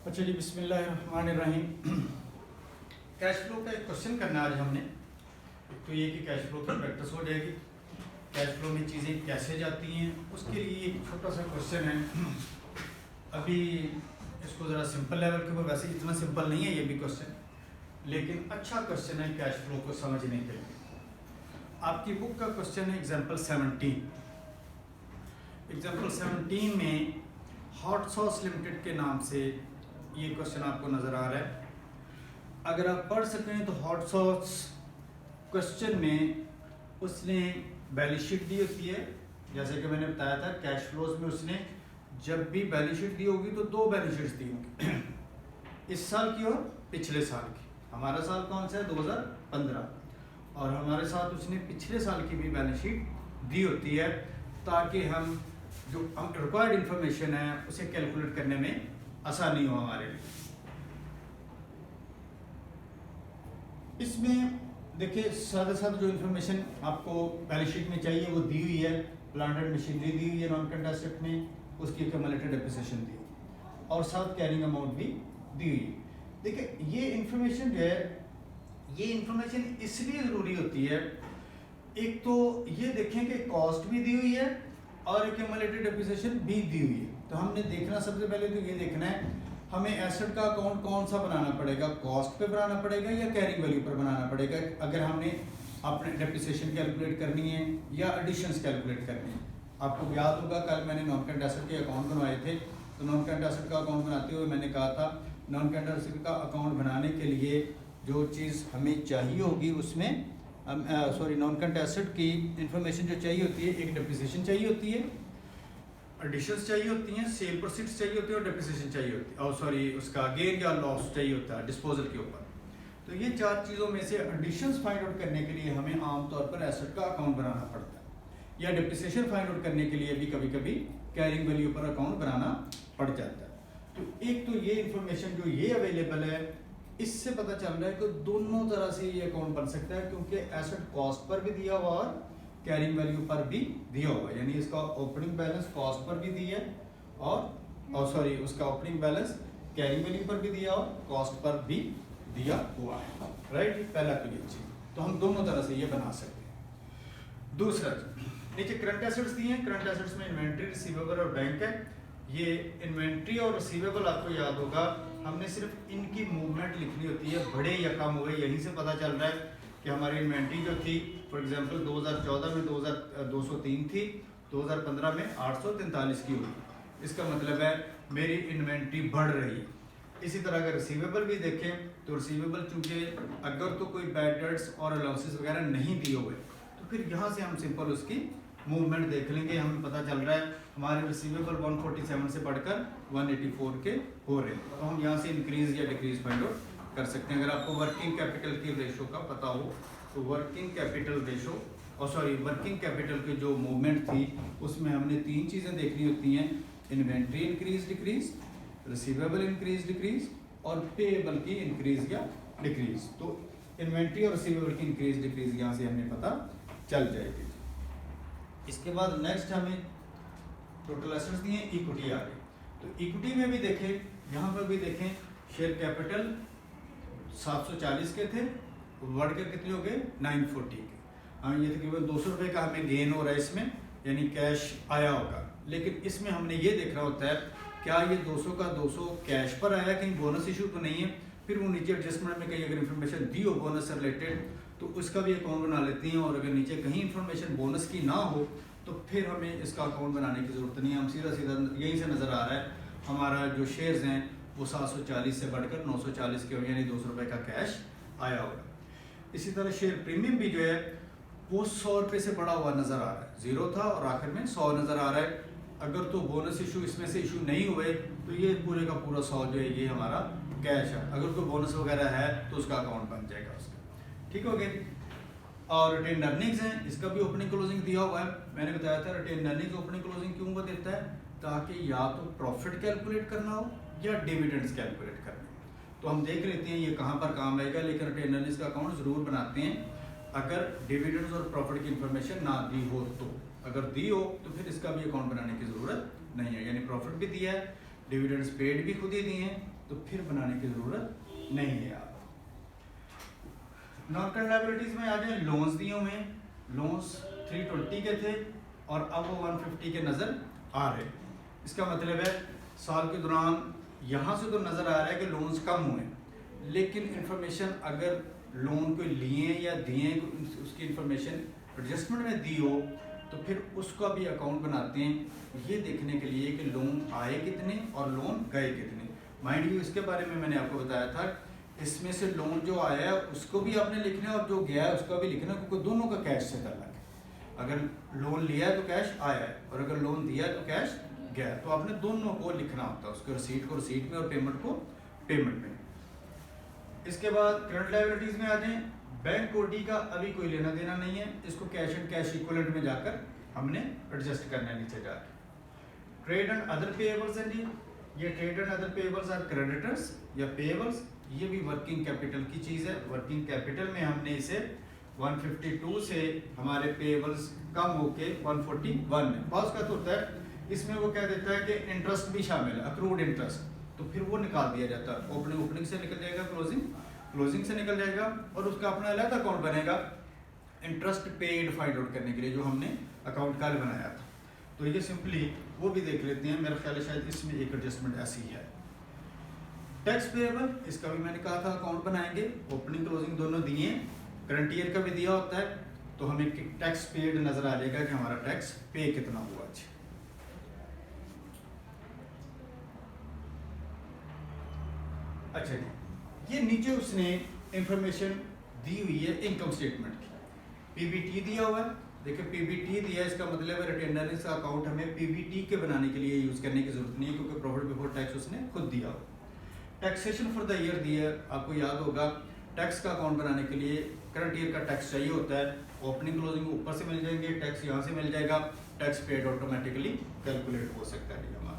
अच्छा जी, बिस्मिल्लाहिर्रहमानिर्रहीम। Cash flow का एक क्वेश्चन करना है आज हमने। तो ये कि कैश फ्लो की प्रैक्टिस हो जाएगी, कैश फ्लो में चीज़ें कैसे जाती हैं उसके लिए एक छोटा सा क्वेश्चन है। अभी इसको ज़रा सिंपल लेवल के ऊपर, वैसे इतना सिंपल नहीं है ये भी क्वेश्चन, लेकिन अच्छा क्वेश्चन है कैश फ्लो को समझने के लिए। आपकी बुक का क्वेश्चन है एग्जाम्पल 17। एग्जाम्पल 17 में हॉट सॉस लिमिटेड के नाम से ये क्वेश्चन आपको नज़र आ रहा है। अगर आप पढ़ सकें तो हॉट सॉस क्वेश्चन में उसने बैलेंस शीट दी होती है, जैसे कि मैंने बताया था कैश फ्लोज में उसने जब भी बैलेंस शीट दी होगी तो दो बैलेंस शीट्स दी होंगी, इस साल की और पिछले साल की। हमारा साल कौन सा है, 2015, और हमारे साथ उसने पिछले साल की भी बैलेंस शीट दी होती है ताकि हम जो रिक्वायर्ड इंफॉर्मेशन है उसे कैलकुलेट करने में आसानी हो हमारे लिए। इसमें देखिए साथ साथ जो इन्फॉर्मेशन आपको बैलेंस शीट में चाहिए वो दी हुई है। प्लांट एंड मशीनरी दी हुई है नॉन करंट एसेट में, उसकी एक्यूमुलेटेड डेप्रिसिएशन दी हुई और साथ कैरिंग अमाउंट भी दी हुई है। देखिए ये इन्फॉर्मेशन जो है, ये इन्फॉर्मेशन इसलिए ज़रूरी होती है, एक तो ये देखें कि कॉस्ट भी दी हुई है और एक्यूमुलेटेड डेप्रिसिएशन भी दी हुई है। तो हमने देखना, सबसे पहले तो ये देखना है हमें एसेट का अकाउंट कौन सा बनाना पड़ेगा, कॉस्ट पे बनाना पड़ेगा या कैरिंग वैल्यू पर बनाना पड़ेगा, अगर हमने अपने डेप्रिसिएशन कैलकुलेट करनी है या एडिशंस कैलकुलेट करनी है। आपको याद होगा कल मैंने नॉन करंट एसेट के अकाउंट बनवाए थे, तो नॉन करंट एसेट का अकाउंट बनाते हुए मैंने कहा था नॉन करंट एसेट का अकाउंट बनाने के लिए जो चीज़ हमें चाहिए होगी उसमें नॉन करंट एसेट की इंफॉर्मेशन जो चाहिए होती है, एक डेप्रिसिएशन चाहिए होती है, एडिशंस चाहिए होती हैं, सेल प्रोसीड्स चाहिए होती है और डेप्रिसिएशन चाहिए होती है, और उसका गेन या लॉस चाहिए होता है डिस्पोजल के ऊपर। तो ये चार चीज़ों में से एडिशंस फाइंड आउट करने के लिए हमें आमतौर पर एसेट का अकाउंट बनाना पड़ता है, या डेप्रिसिएशन फाइंड आउट करने के लिए भी कभी कभी कैरिंग वैल्यू पर अकाउंट बनाना पड़ जाता है। तो एक तो ये इंफॉर्मेशन जो ये अवेलेबल है, इससे पता चल रहा है कि दोनों तरह से ये अकाउंट बन सकता है, क्योंकि एसेट कॉस्ट पर भी दिया हुआ और कैरिंग वैल्यू पर भी दिया हुआ है। यानी इसका ओपनिंग बैलेंस कॉस्ट पर भी दिया है और उसका ओपनिंग बैलेंस कैरिंग वैल्यू पर भी दिया और कॉस्ट पर भी दिया हुआ है। राइट, पहला तो ये चीज, तो हम दोनों तरह से ये बना सकते हैं। दूसरा, नीचे करंट एसेट्स दिए हैं, करंट एसेट्स में इन्वेंट्री, रिसीवेबल और बैंक है। ये इन्वेंट्री और रिसीवेबल आपको याद होगा, हमने सिर्फ इनकी मूवमेंट लिखनी होती है, बढ़े या कम हुए, यहीं से पता चल रहा है कि हमारी इन्वेंट्री जो थी फॉर एग्जांपल 2014 में 203 थी, 2015 में 843 की हुई। इसका मतलब है मेरी इन्वेंट्री बढ़ रही है। इसी तरह अगर रिसीवेबल भी देखें तो रिसीवेबल चूँकि अगर तो कोई बैड डेट्स और अलाउंसेस वगैरह नहीं दिए हुए, तो फिर यहाँ से हम सिंपल उसकी मूवमेंट देख लेंगे, हमें पता चल रहा है हमारे रिसीवेबल 147 से बढ़कर 184 के हो रहे हैं। तो हम यहाँ से इंक्रीज या डिक्रीज फाइंड आउट कर सकते हैं। अगर आपको वर्किंग कैपिटल की रेशो का पता हो तो working capital ratio working capital की जो मूवमेंट थी उसमें हमने तीन चीज़ें देखनी होती हैं, inventory increase decrease, receivable increase decrease और पेएबल की इंक्रीज या डिक्रीज। तो इन्वेंट्री और रिसीवेबल की इंक्रीज डिक्रीज यहाँ से हमें पता चल जाएगी। इसके बाद नेक्स्ट हमें टोटल एसेट्स दिए, इक्विटी आ गई। तो इक्विटी में भी देखें, यहाँ पर भी देखें, शेयर कैपिटल 740 के थे, बढ़कर कितने हो गए 940 के। हमें ये तकरीबन 200 रुपये का हमें गेन हो रहा है इसमें, यानी कैश आया होगा। लेकिन इसमें हमने ये देखना होता है क्या ये 200 का 200 कैश पर आया, कहीं बोनस इशू तो नहीं है। फिर वो नीचे एडजस्टमेंट में कहीं अगर इन्फॉर्मेशन दी हो बोनस से रिलेटेड तो उसका भी अकाउंट बना लेती हैं, और अगर नीचे कहीं इन्फॉर्मेशन बोनस की ना हो तो फिर हमें इसका अकाउंट बनाने की ज़रूरत नहीं है। हम सीधा यहीं से नज़र आ रहा है हमारा जो शेयर्स हैं वो 740 से बढ़कर 940 के हो, यानी 200 रुपये का कैश आया होगा। इसी तरह शेयर प्रीमियम भी जो है वो 100 रुपये से बढ़ा हुआ नज़र आ रहा है, 0 था और आखिर में 100 नज़र आ रहा है। अगर तो बोनस इशू इसमें से इशू नहीं हुए तो ये पूरे का पूरा 100 जो है ये हमारा कैश है। अगर कोई बोनस वगैरह है तो उसका अकाउंट बन जाएगा उसका, ठीक हो गया। और रिटेन अर्निंग्स हैं, इसका भी ओपनिंग क्लोजिंग दिया हुआ है। मैंने बताया था रिटेन अर्निंग्स ओपनिंग क्लोजिंग क्यों वो देता है, ताकि या तो प्रॉफिट कैलकुलेट करना हो या डिविडेंड्स कैलकुलेट करना हो। तो हम देख लेते हैं ये कहाँ पर काम आएगा, लेकिन रिटेन अर्निंग्स का अकाउंट ज़रूर बनाते हैं अगर डिविडेंड्स और प्रॉफिट की इंफॉर्मेशन ना दी हो तो। अगर दी हो तो फिर इसका भी अकाउंट बनाने की ज़रूरत नहीं है, यानी प्रॉफिट भी दिया है, डिविडेंड्स पेड भी खुद ही दिए हैं, तो फिर बनाने की ज़रूरत नहीं है। आप नॉन करंट लायबिलिटीज़ में आ जाए, लोन्स दिए हुए हैं, लोन्स 320 के थे और अब वो 150 के नज़र आ रहे। इसका मतलब है साल के दौरान यहाँ से तो नज़र आ रहा है कि लोन्स कम हुए, लेकिन इंफॉर्मेशन अगर लोन कोई लिए या दिए उसकी इंफॉर्मेशन एडजस्टमेंट में दी हो तो फिर उसका भी अकाउंट बनाते हैं ये देखने के लिए कि लोन आए कितने और लोन गए कितने। माइंड यू इसके बारे में मैंने आपको बताया था, इसमें से लोन जो आया है उसको भी आपने लिखना है और जो गया है उसका भी लिखना है, क्योंकि दोनों का कैश से ताल्लुक है। अगर लोन लिया है तो कैश आया है और अगर लोन दिया है तो कैश गया है, तो आपने दोनों को लिखना होता है, उसके रिसीट को रिसीट में और पेमेंट को पेमेंट में। इसके बाद करंट लायबिलिटीज में आ जाएं, बैंक कोडी का अभी कोई लेना देना नहीं है, इसको कैश एंड कैश इक्विवेलेंट में जाकर हमने एडजस्ट करना है नीचे जाकर। ट्रेड एंड अदर पेएबल्स हैं जी, ये trade and other payables are creditors या पेएबल्स, ये भी वर्किंग कैपिटल की चीज़ है। वर्किंग कैपिटल में हमने इसे 152 से हमारे पेएबल्स कम होके 141 है। बहुत का तो होता है इसमें वो कह देता है कि इंटरेस्ट भी शामिल है, अक्रूड इंटरेस्ट, तो फिर वो निकाल दिया जाता है। ओपनिंग से निकल जाएगा, क्लोजिंग से निकल जाएगा और उसका अपना अलग अकाउंट बनेगा इंटरेस्ट पेड फाइंड आउट करने के लिए, जो हमने अकाउंट कल बनाया था। तो ये सिंपली वो भी देख लेते हैं, मेरा ख्याल है शायद इसमें एक एडजस्टमेंट ऐसी है। टैक्स पेएबल, इसका भी मैंने कहा था अकाउंट बनाएंगे, ओपनिंग क्लोजिंग दोनों दिए, करंट ईयर का भी दिया होता है, तो हमें टैक्स पेड नजर आ जाएगा कि हमारा टैक्स पे कितना हुआ। अच्छा जी, ये नीचे उसने इंफॉर्मेशन दी हुई है इनकम स्टेटमेंट की, पीबीटी दिया हुआ है। देखिए पीबीटी दिया, इसका मतलब है रिटेन अर्निंग्स का अकाउंट हमें पीबीटी के बनाने के लिए यूज करने की जरूरत नहीं है, क्योंकि प्रॉफिट बिफोर टैक्स उसने खुद दिया हो। टैक्सेशन फॉर द ईयर दिया, आपको याद होगा टैक्स का अकाउंट बनाने के लिए करंट ईयर का टैक्स चाहिए होता है, ओपनिंग क्लोजिंग ऊपर से मिल जाएंगे, टैक्स यहाँ से मिल जाएगा, टैक्स पेड ऑटोमेटिकली कैलकुलेट हो सकता है हमारा।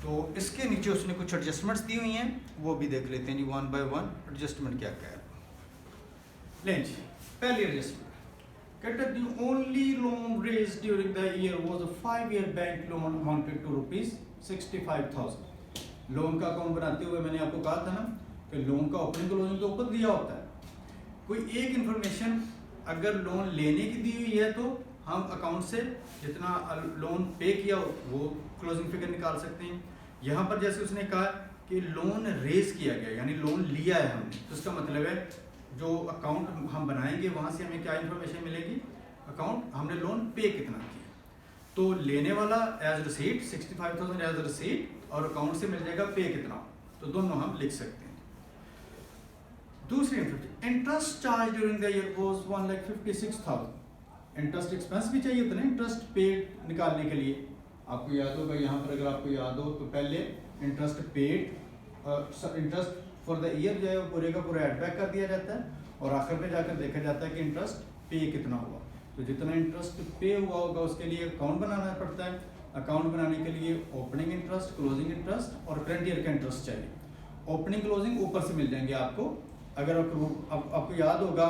तो इसके नीचे उसने कुछ एडजस्टमेंट्स दी हुई हैं, वो भी देख लेते हैं जी वन बाय वन एडजस्टमेंट क्या क्या है। लें जी, पहली एडजस्टमेंट कहते हैं the only loan raised during the year was a 5-year bank loan amounted to ₹65,000। Loan का अकाउंट बनाते हुए मैंने आपको कहा था ना कि लोन का ओपनिंग क्लोजिंग तो ऊपर दिया होता है। कोई एक इन्फॉर्मेशन अगर लोन लेने की दी हुई है तो हम अकाउंट से जितना लोन पे किया वो क्लोजिंग फिगर निकाल सकते हैं। यहाँ पर जैसे उसने कहा कि लोन रेज किया गया यानी लोन लिया है हमने, तो इसका मतलब है जो अकाउंट हम बनाएंगे वहाँ से हमें क्या इन्फॉर्मेशन मिलेगी, अकाउंट हमने लोन पे कितना किया। तो लेने वाला एज रिसीट 65,000 एज रिसीट और अकाउंट से मिल जाएगा पे कितना, तो दोनों हम लिख सकते हैं। दूसरी interest charge during the year was 1,56,000। Interest expense भी चाहिए होता है ना इंटरेस्ट पेड निकालने के लिए, आपको याद होगा यहाँ पर अगर आपको याद हो तो पहले interest paid interest for the year जो है वो पूरे का पूरा एड बैक कर दिया जाता है और आखिर में जाकर देखा जाता है कि इंटरेस्ट पे कितना हुआ। तो जितना इंटरेस्ट पे हुआ होगा उसके लिए अकाउंट बनाना पड़ता है। अकाउंट बनाने के लिए ओपनिंग इंटरेस्ट, क्लोजिंग इंटरेस्ट और करंट ईयर का इंटरेस्ट चाहिए। ओपनिंग क्लोजिंग ऊपर से मिल जाएंगे आपको, अगर आपको याद होगा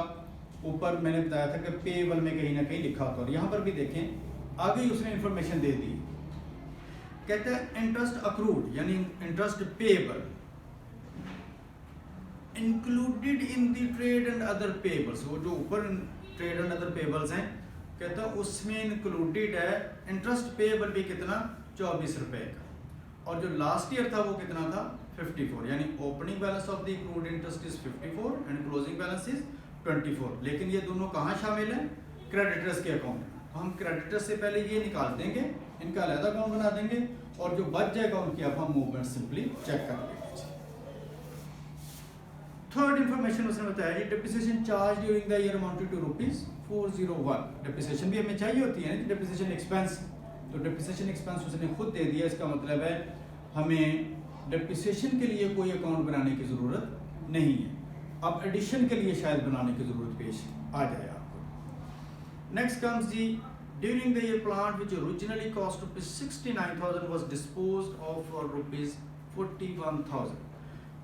ऊपर मैंने बताया था कि पेएबल में कहीं ना कहीं लिखा होता है, और यहाँ पर भी देखें आगे ही उसने इंफॉर्मेशन दे दी। कहते हैं इंटरेस्ट अक्रूड यानी interest payable included in the trade and other payables, वो जो ऊपर ट्रेड एंड अदर पेएबल्स हैं कहता है उसमें इंक्लूडेड है इंटरेस्ट पेएबल भी कितना 24 रुपए का, और जो लास्ट ईयर था वो कितना था 54, यानी opening balance of the accrued interest is 54 and closing balance is 24। लेकिन ये दोनों कहाँ शामिल हैं, क्रेडिटर्स के अकाउंट में। तो हम क्रेडिटर्स से पहले ये निकाल देंगे, इनका अलग अकाउंट बना देंगे और जो बच जाएगा उनकी अब हम मूवमेंट सिंपली चेक कर लेंगे। थर्ड इंफॉर्मेशन उसने बताया कि depreciation charge during the year amounted to ₹401। Depreciation भी हमें चाहिए होती है ना, डेप्रिसिएशन एक्सपेंस, तो डेप्रिसिएशन एक्सपेंस उसने खुद दे दिया। इसका मतलब है हमें डेप्रिसिएशन के लिए कोई अकाउंट बनाने की जरूरत नहीं है, अब एडिशन के लिए शायद बनाने की जरूरत पेश आ जाए आपको। नेक्स्ट कम्स जी during the year plant which originally cost ₹69,000 was disposed of for ₹41,000।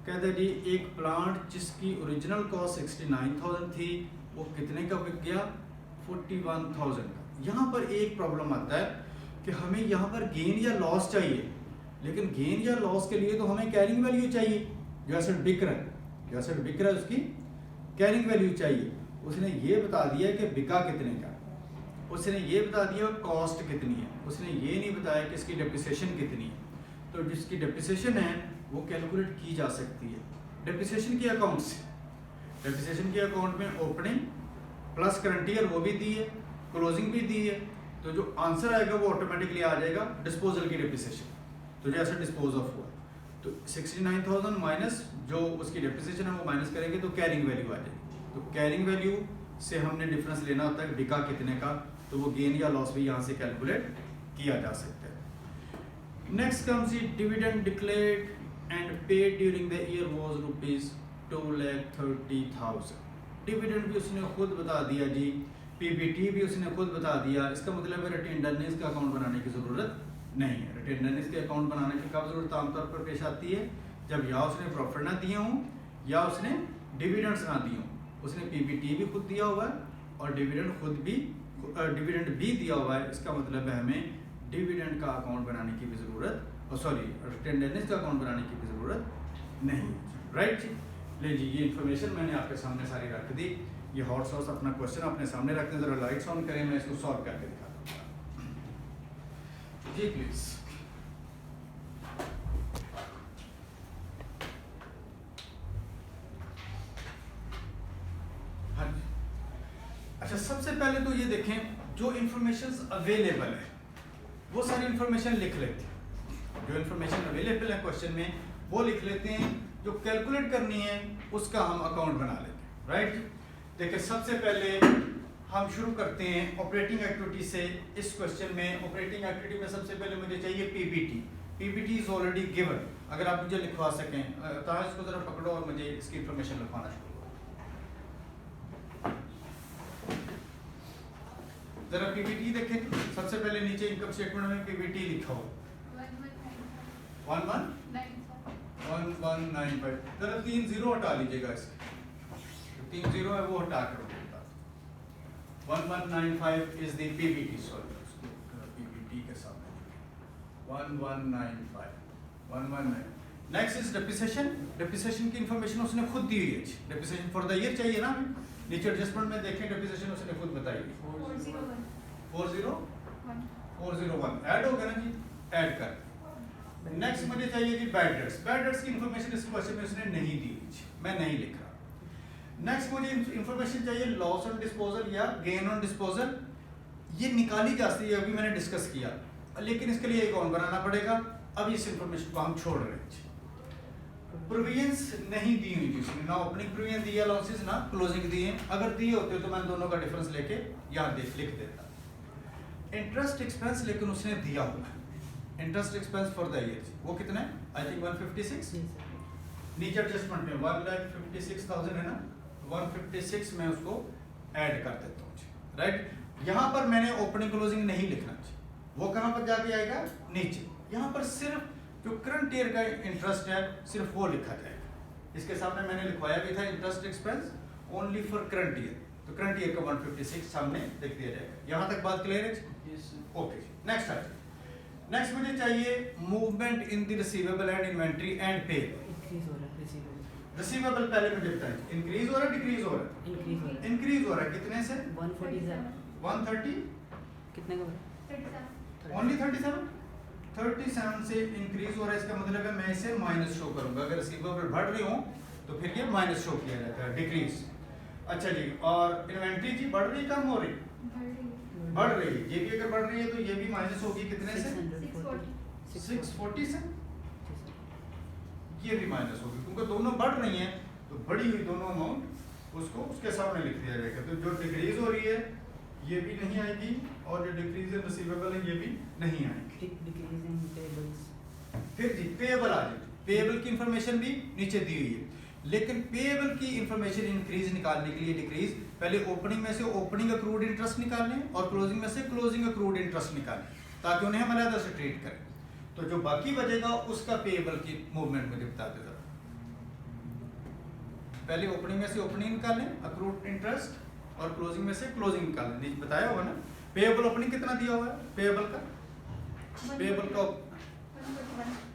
कहते हैं जी एक प्लांट जिसकी ओरिजिनल कॉस्ट 69,000 थी वो कितने का बिक गया 41,000 का। यहाँ पर एक प्रॉब्लम आता है कि हमें यहाँ पर गेन या लॉस चाहिए, लेकिन गेन या लॉस के लिए तो हमें कैरिंग वैल्यू चाहिए। जो एसेट बिक रहा है उसकी कैरिंग वैल्यू चाहिए। उसने ये बता दिया कि बिका कितने का, उसने ये बता दिया कॉस्ट कितनी है, उसने ये नहीं बताया कि इसकी डेप्रिसिएशन कितनी है। तो जिसकी डेप्रिसिएशन है वो कैलकुलेट की जा सकती है डेप्रिसिएशन के अकाउंट से। डेप्रिसिएशन के अकाउंट में ओपनिंग प्लस करंट ईयर वो भी दी है, क्लोजिंग भी दी है। तो जो आंसर आएगा वो ऑटोमेटिकली आ जाएगा डिस्पोजल की डेप्रिसिएशन। तो जैसे डिस्पोज ऑफ हुआ तो 69,000 माइनस जो उसकी डेप्रिसिएशन है वो माइनस करेंगे तो कैरिंग वैल्यू आ जाएगी। तो कैरिंग वैल्यू से हमने डिफरेंस लेना होता है बिका कितने का, तो वो गेन या लॉस भी यहाँ से कैलकुलेट किया जा सकता है। Next comes dividend declared and paid during the year was ₹2,30,000। Dividend भी उसने खुद बता दिया जी, पीबीटी भी उसने खुद बता दिया। इसका मतलब है रिटेन्ड अर्निंग्स का अकाउंट बनाने की ज़रूरत नहीं है। रिटेन्ड अर्निंग्स के अकाउंट बनाने की कब जरूरत आमतौर पर पेश आती है, जब या उसने प्रॉफिट ना दिए हों या उसने डिविडेंड्स ना दिए हों। उसने पीबीटी भी खुद दिया हुआ है और डिविडेंड भी दिया हुआ है। इसका मतलब है हमें डिविडेंड का अकाउंट बनाने की भी ज़रूरत, रिटेन्ड अर्निंग्स का अकाउंट बनाने की भी ज़रूरत नहीं। राइट जी, ले जी ये इन्फॉर्मेशन मैंने आपके सामने सारी रख दी। ये हॉट सॉस अपना क्वेश्चन अपने सामने रखते हैं, ज़रा लाइट्स ऑन करें, मैं इसको सॉल्व करके दिखाता हूँ जी प्लीज। हाँ जी, अच्छा सबसे पहले तो ये देखें जो इंफॉर्मेशन अवेलेबल है वो सारी इंफॉर्मेशन लिख लेते हैं। जो इंफॉर्मेशन अवेलेबल है क्वेश्चन में वो लिख लेते हैं, जो कैलकुलेट करनी है उसका हम अकाउंट बना लेंगे। राइट, देखिए सबसे पहले हम शुरू करते हैं ऑपरेटिंग एक्टिविटी से। इस क्वेश्चन में ऑपरेटिंग एक्टिविटी में सबसे पहले मुझे चाहिए PBT. PBT is already given. अगर आप मुझे लिखवा सकें तो इसको जरा पकड़ो और मुझे इसकी इंफॉर्मेशन लिखवाना शुरू करो। जरा पीबीटी देखें, सबसे पहले नीचे इनकम स्टेटमेंट में पीबीटी लिखा हो 1195। जरा 3 जीरो हटा लीजिएगा, इसके 3 जीरो है वो हटा कर 1195 is the PBT, sorry, PBT के सामने 1195 नेक्स्ट इज डेप्रिसिएशन। डेप्रिसिएशन की इंफॉर्मेशन उसने खुद दी हुई है। डेप्रिसिएशन फॉर द ईयर चाहिए ना, नीचे एडजस्टमेंट में देखें डेप्रिसिएशन उसने खुद बताई 401 ऐड हो गया ना जी, ऐड कर। नेक्स्ट मुझे चाहिए जी बैड डेट्स। बैड डेट्स की इंफॉर्मेशन इस क्वेश्चन में उसने नहीं दी, मैं नहीं लिख रहा। नेक्स्ट मुझे इंफॉर्मेशन चाहिए लॉस ऑन डिस्पोजल या गेन ऑन डिस्पोजल। ये निकाली जा सकती है, अभी मैंने डिस्कस किया, लेकिन इसके लिए अकाउंट बनाना पड़ेगा। अब इस इंफॉर्मेशन को हम छोड़ रहे हैं। प्रोविजंस नहीं दी हुई थी उसने, ना ओपनिंग प्रोविजन दी है लॉसेस, ना क्लोजिंग दी है। अगर दिए होते तो मैं दोनों का डिफरेंस लेके यहाँ लिख देता। इंटरेस्ट एक्सपेंस लेकिन उसने दिया हुआ है। Interest expense for the year वो कितना है, आई थिंक 156। नीचे एडजस्टमेंट में 1,56,000 है ना, 156 में उसको ऐड कर देता हूँ। राइट, यहाँ पर मैंने ओपनिंग क्लोजिंग नहीं लिखना चाहिए, वो कहाँ पर जाके आएगा नीचे। यहाँ पर सिर्फ जो करंट ईयर का इंटरेस्ट है सिर्फ वो लिखा जाएगा। इसके सामने मैंने लिखवाया भी था interest expense only for current year, तो करंट ईयर का 156 सामने लिख दिया जाएगा। यहाँ तक बात क्लियर है? ओके, नेक्स्ट आइए। नेक्स्ट मुझे चाहिए movement in the receivable and inventory and payable. Receivable पहले मुझे बताएं, इंक्रीज हो रहा है डिक्रीज हो रहा है? इंक्रीज हो रहा है। कितने से? 130 कितने का? ओनली 37 से इंक्रीज हो रहा है। इसका मतलब है मैं इसे माइनस शो करूंगा। अगर रिसीवेबल बढ़ रही हो तो फिर ये माइनस शो किया जाता है, डिक्रीज। अच्छा जी, और इन्वेंटरी जी बढ़ रही कम हो रही? बढ़ रही है। ये भी अगर बढ़ रही है तो ये भी माइनस होगी कितने से? 640 से। ये भी माइनस होगी क्योंकि दोनों बढ़ रही हैं, तो बढ़ी हुई दोनों अमाउंट उसको उसके सामने लिख दिया जाएगा। तो जो डिक्रीज हो रही है ये भी नहीं आएगी और जो डिक्रीज इन रिसीवेबल है ये भी नहीं आएगी। फिर जी पेएबल आ जाए। पेएबल की इंफॉर्मेशन भी नीचे दी हुई है, लेकिन पेएबल की इंफॉर्मेशन इंक्रीज निकालने के लिए डिक्रीज पहले ओपनिंग में से ओपनिंग अक्रूड इंटरेस्ट निकालने और क्लोजिंग में से क्लोजिंग अक्रूड इंटरेस्ट निकालने, ताकि उन्हें हम अलग से ट्रीट करें। तो जो बाकी बचेगा उसका पेएबल की मूवमेंट मुझे बता दे जरा। पहले ओपनिंग में से ओपनिंग निकालें अक्रूड इंटरेस्ट और क्लोजिंग में से क्लोजिंग निकालें। नीचे बताया होगा ना पेएबल ओपनिंग कितना दिया हुआ है पेएबल का 141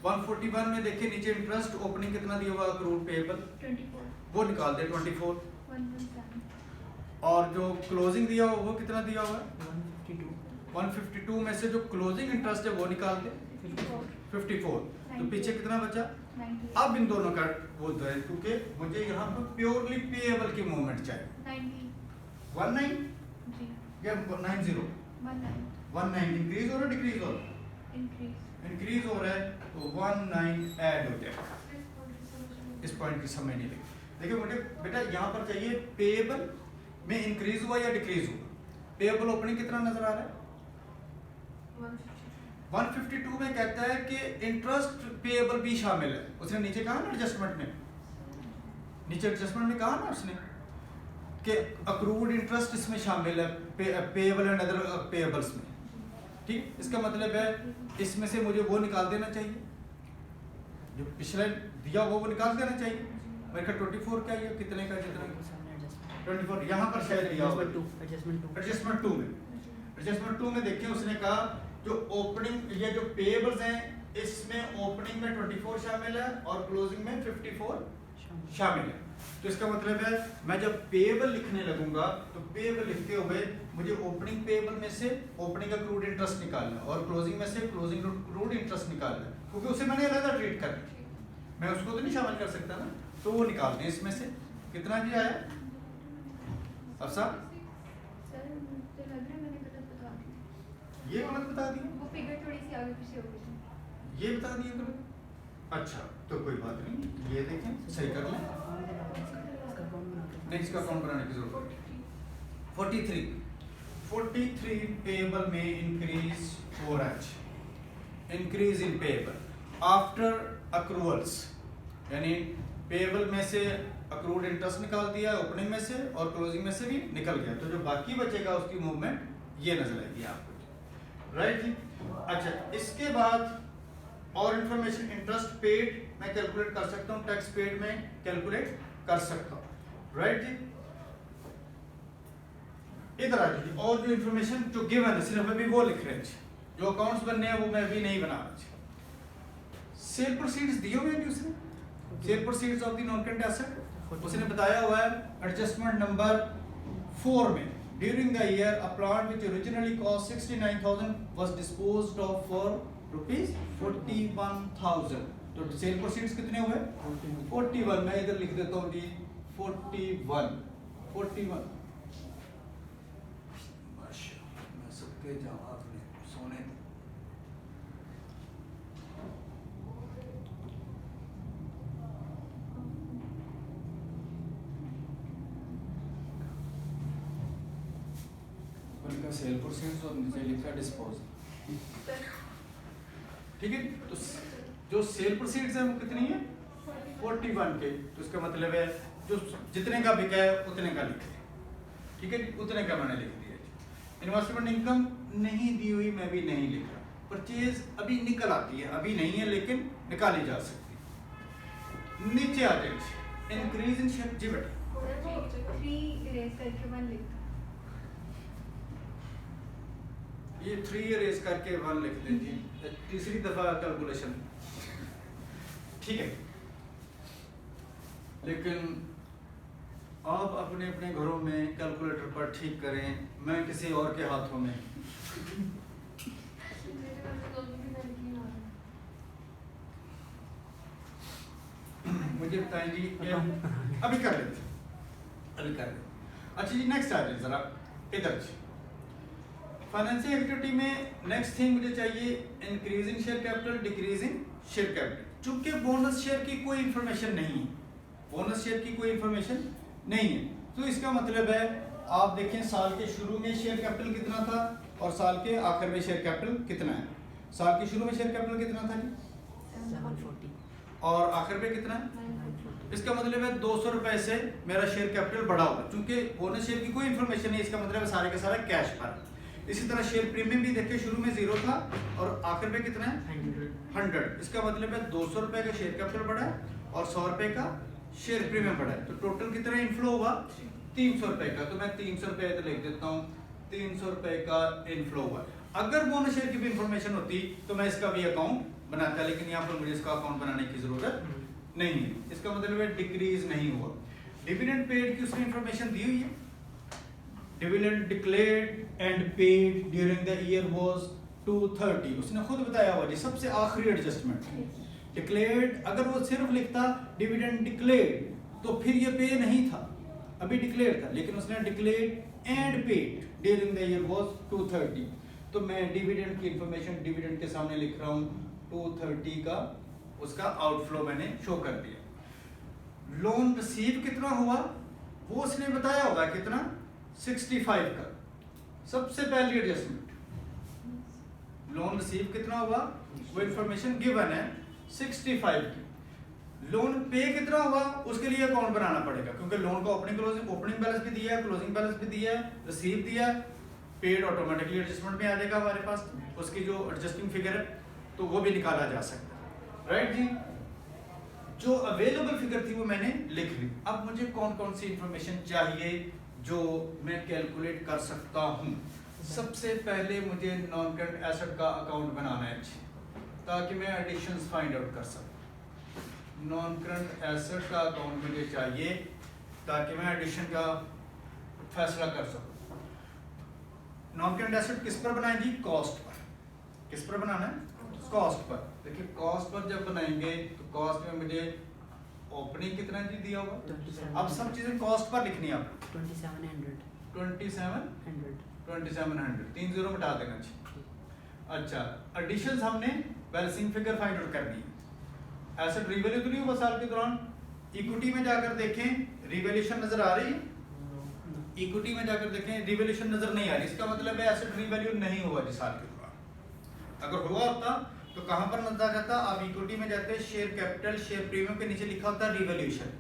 141 में देखिए नीचे इंटरेस्ट ओपनिंग कितना दिया हुआ अक्रूड पेएबल 24 वो निकाल दे 24 117 और जो क्लोजिंग दिया हुआ वो कितना दिया हुआ है 152 152 में से जो क्लोजिंग इंटरेस्ट है वो निकाल दे 54 तो पीछे कितना बचा 90 अब इन दोनों का वो दे क्योंकि मुझे यहाँ पर प्योरली पेएबल की मूवमेंट चाहिए 90 19 जी या 90 19 इंक्रीज हो रहा है डिक्रीज हो रहा है इंक्रीज इंक्रीज हो रहा है तो 19 ऐड हो जाएगा इस पॉइंट की समझ नहीं लगी देखिए मुझे बेटा यहाँ पर चाहिए पेएबल में इंक्रीज हुआ या डिक्रीज हुआ पेएबल ओपनिंग कितना नजर आ रहा है 152 में कहता है कि इंटरेस्ट पेएबल भी शामिल है उसने नीचे कहा ना एडजस्टमेंट में नीचे एडजस्टमेंट में कहा ना उसने कि अक्रूड इंटरेस्ट इसमें शामिल है पेएबल एंड अदर पेएबल्स में ठीक इसका मतलब है इसमें से मुझे वो निकाल देना चाहिए जो पिछले दिया वो निकाल देना चाहिए मेरे का 24 क्या है कितने का जितना 24 यहाँ पर शायद दिया हुआ एडजस्टमेंट 2 में एडजस्टमेंट 2 में देखिए उसने कहा जो ओपनिंग ये जो पेएबल्स हैं इसमें ओपनिंग में 24 शामिल है और क्लोजिंग में 54 शामिल है तो इसका मतलब है मैं जब पेएबल लिखने लगूंगा तो पेएबल लिखते हुए मुझे ओपनिंग पेएबल में से ओपनिंग अक्रूड इंटरेस्ट निकालना है और क्लोजिंग में से क्लोजिंग अक्रूड इंटरेस्ट निकालना है क्योंकि उसे मैंने अलग ट्रीट करना है मैं उसको तो नहीं शामिल कर सकता ना तो वो निकालते हैं इसमें से कितना भी आया अफसा सर मुझे लग रहा है मैंने गलत बता दिया ये गलत बता दिया वो फिगर थोड़ी सी आगे पीछे हो गई ये बता दिया गलत अच्छा तो कोई बात नहीं ये देखें सही कर लें नहीं इसका अकाउंट बनाने की जरूरत नहीं 43 पेएबल में इंक्रीज हो रहा है increase in payable after accruals यानी पेएबल में से अक्रूड इंटरेस्ट निकाल दिया ओपनिंग में से और क्लोजिंग में से भी निकल गया तो जो बाकी बचेगा उसकी मूवमेंट ये नजर आएगी आपको राइट जी अच्छा इसके बाद और इंफॉर्मेशन इंटरेस्ट पेड मैं कैलकुलेट कर सकता हूँ टैक्स पेड में कैलकुलेट कर सकता हूँ राइट जी इधर आ जाइए और जो इंफॉर्मेशन जो गिवन है सिर्फ अभी वो लिख रहे हैं जो अकाउंट्स बनने हैं वो मैं अभी नहीं बना रहा सेल प्रोसीड्स दिए हुए हैं उसने sale proceeds of the non current asset उसने बताया हुआ है एडजस्टमेंट नंबर 4 में during the year a plant which originally cost 69000 was disposed of for rupees 41000 तो सेल प्रोसीड्स कितने हुए 41 मैं इधर लिख देता हूं जी 41 माशाल्लाह मैं सबके जवाब में सोने उनका सेल प्रोसीड्स और नीचे लिखा डिस्पोज ठीक है तो जो सेल प्रोसीड्स है वो कितनी है 41 के तो इसका मतलब है जो जितने का बिका है उतने का लिख दें ठीक है उतने का मैंने लिख दिया इन्वेस्टमेंट इनकम नहीं दी हुई मैं भी नहीं लिख रहा परचेज अभी निकल आती है अभी नहीं है लेकिन निकाली जा सकती नीचे आ जाए इंक्रीज इन शेयर जी बेटा 3 इरेज करके 1 लिख ये 3 इरेज करके 1 लिख दें जी तीसरी दफा कैलकुलेशन ठीक है लेकिन आप अपने अपने घरों में कैलकुलेटर पर ठीक करें मैं किसी और के हाथों में मुझे बताएं जी अभी कर लेते अच्छा जी नेक्स्ट आ जाए जरा इधर जी फाइनेंशियल एक्टिविटी में नेक्स्ट थिंग मुझे चाहिए increasing share capital decreasing share capital चूंकि बोनस शेयर की कोई इंफॉर्मेशन नहीं है बोनस शेयर की कोई इंफॉर्मेशन नहीं है तो इसका मतलब है आप देखें साल के शुरू में शेयर कैपिटल कितना था और साल के आखिर में शेयर कैपिटल कितना है साल के शुरू में शेयर कैपिटल कितना था जी 740 और आखिर में कितना है इसका मतलब है 200 रुपए से मेरा शेयर कैपिटल बढ़ा होगा क्योंकि बोनस शेयर की कोई इंफॉर्मेशन नहीं इसका मतलब है सारे के सारे कैश पर इसी तरह शेयर प्रीमियम भी देखिए शुरू में 0 था और आखिर में कितना है 100 इसका मतलब है 200 रुपए का शेयर कैपिटल बढ़ा है और 100 रुपए का शेयर प्रीमियम बढ़ा है तो टोटल कितना इनफ्लो हुआ 300 रुपए का तो मैं 300 रुपए लिख देता हूँ 300 रुपए का इनफ्लो हुआ अगर बोनस शेयर की भी इंफॉर्मेशन होती तो मैं इसका भी अकाउंट बनाता, लेकिन यहाँ पर मुझे इसका अकाउंट बनाने की जरूरत नहीं है। इसका मतलब है डिक्रीज नहीं हुआ। डिविडेंड पेड की उसने इंफॉर्मेशन दी हुई है। Dividend declared and paid during the year was 230, उसने खुद बताया हुआ जी, सबसे आखिरी एडजस्टमेंट। डिक्लेयर्ड, अगर वो सिर्फ लिखता डिविडेंड डिक्लेयर्ड तो फिर ये पे नहीं था, अभी डिक्लेयर था, लेकिन उसने declared and paid during the year was 230। तो मैं डिविडेंड की इंफॉर्मेशन डिविडेंड के सामने लिख रहा हूँ, 230 का उसका आउटफ्लो मैंने शो कर दिया। लोन रिसीव कितना हुआ वो उसने बताया होगा, कितना, 65 का, सबसे पहली एडजस्टमेंट। लोन रिसीव कितना हुआ वो इंफॉर्मेशन गिवन है 65 की। लोन पे कितना हुआ उसके लिए अकाउंट बनाना पड़ेगा, क्योंकि लोन का ओपनिंग बैलेंस भी दिया है, क्लोजिंग बैलेंस भी दिया है, रिसीव दिया है, पेड ऑटोमेटिकली एडजस्टमेंट में आ जाएगा हमारे पास, उसकी जो एडजस्टिंग फिगर है तो वो भी निकाला जा सकता है, राइट जी। जो अवेलेबल फिगर थी वो मैंने लिख ली। अब मुझे कौन कौन सी इंफॉर्मेशन चाहिए जो मैं कैलकुलेट कर सकता हूँ। सबसे पहले मुझे नॉन करंट एसेट का अकाउंट बनाना है ताकि मैं एडिशंस फाइंड आउट कर सकूं। नॉन करंट एसेट का अकाउंट मुझे चाहिए ताकि मैं एडिशन का फैसला कर सकूं। नॉन करंट एसेट किस पर बनाएं जी? Cost per. किस पर बनाना है? Cost per. देखिए कॉस्ट पर जब बनाएंगे तो कॉस्ट में मुझे ओपनिंग कितना जी दिया होगा। अब सब चीजें कॉस्ट पर लिखनी है आपको। 2700 तीन जीरो मिटा देना चाहिए। अच्छा, एडिशंस हमने बैलेंसिंग फिगर फाइंड आउट कर दी। एसेट रीवैल्यू तो नहीं हुआ साल के दौरान। इक्विटी में जाकर देखें रिवैल्यूएशन नजर आ रही है। इक्विटी में जाकर देखें रिवैल्यूएशन नजर नहीं आ रही, इसका मतलब है एसेट रीवैल्यू नहीं हुआ जी साल के दौरान। अगर हुआ होता तो कहां पर नजर आता? आप इक्विटी में जाते शेयर कैपिटल शेयर प्रीमियम के नीचे लिखा होता रिवैल्यूएशन।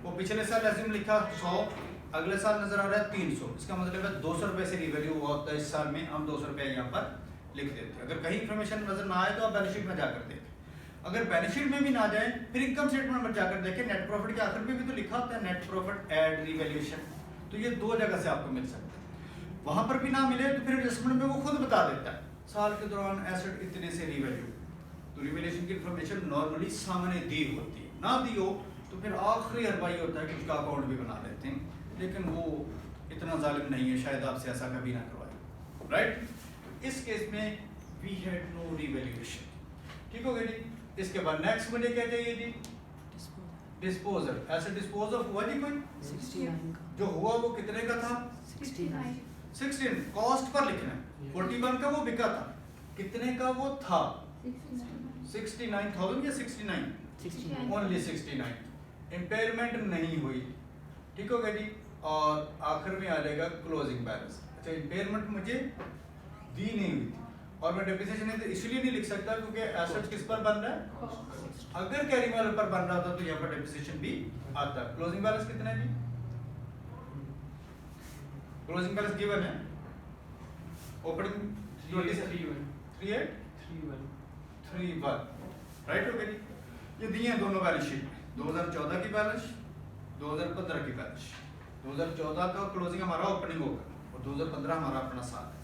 वो पिछले साल ऐसे लिखा 100, अगले साल नजर आ रहा है 300, इसका मतलब है 200 रुपए से रिवैल्यू हुआ होता है इस साल में, हम 200 रुपए यहाँ पर लिख देते हैं। अगर कहीं इंफॉर्मेशन नजर ना आए तो आप बैलेंस शीट में जाकर देखें। अगर बैलेंस शीट में भी ना जाए फिर इनकम स्टेटमेंट में जाकर देखें, नेट प्रॉफिट के आखिर में भी तो लिखा होता है नेट प्रॉफिट एड रिवैल्यूएशन। तो ये दो जगह से आपको मिल सकता है। वहां पर भी ना मिले तो फिर एडजस्टमेंट में वो खुद बता देता है साल के दौरान एसेट इतने से रिवैल्यू। तो रिवैल्यूएशन की इंफॉर्मेशन नॉर्मली सामने दी होती है, ना दी हो तो फिर आखिरी हरवाई होता है कि उसका अकाउंट भी बना लेते हैं, लेकिन वो इतना जालिम नहीं है, शायद आपसे ऐसा कभी ना करवाए, राइट। इस केस में वी हैड नो रिवैल्यूएशन। ठीक हो गया जी। इसके बाद नेक्स्ट मुझे क्या चाहिए जी? डिस्पोजल। ऐसे डिस्पोजल हुआ जी कोई? 69 जो हुआ वो कितने का था? 16। कॉस्ट पर लिखना है। 41 का वो बिका था, कितने का वो था? 69,000 या 69? ओनली 69। इम्पेयरमेंट नहीं हुई। ठीक हो गया जी। और आखिर में आ जाएगा क्लोजिंग बैलेंस। अच्छा, इम्पेयरमेंट मुझे दी नहीं हुई थी और मैं डेप्रिसिएशन इसलिए नहीं लिख सकता क्योंकि एसेट किस पर बन रहा है? अगर कैरिंग वैल्यू पर बन रहा था तो यहाँ पर डेप्रिसिएशन भी आता। क्लोजिंग बैलेंस कितना है जी? क्लोजिंग बैलेंस गिवन है। ओपनिंग 3831 राइट हो गया जी। ये दिए हैं दोनों बैलेंस शीट में, 2014 की बैलेंस, 2015 की बैलेंस। 2014 का क्लोजिंग हमारा ओपनिंग होगा और 2015 हमारा अपना साल है।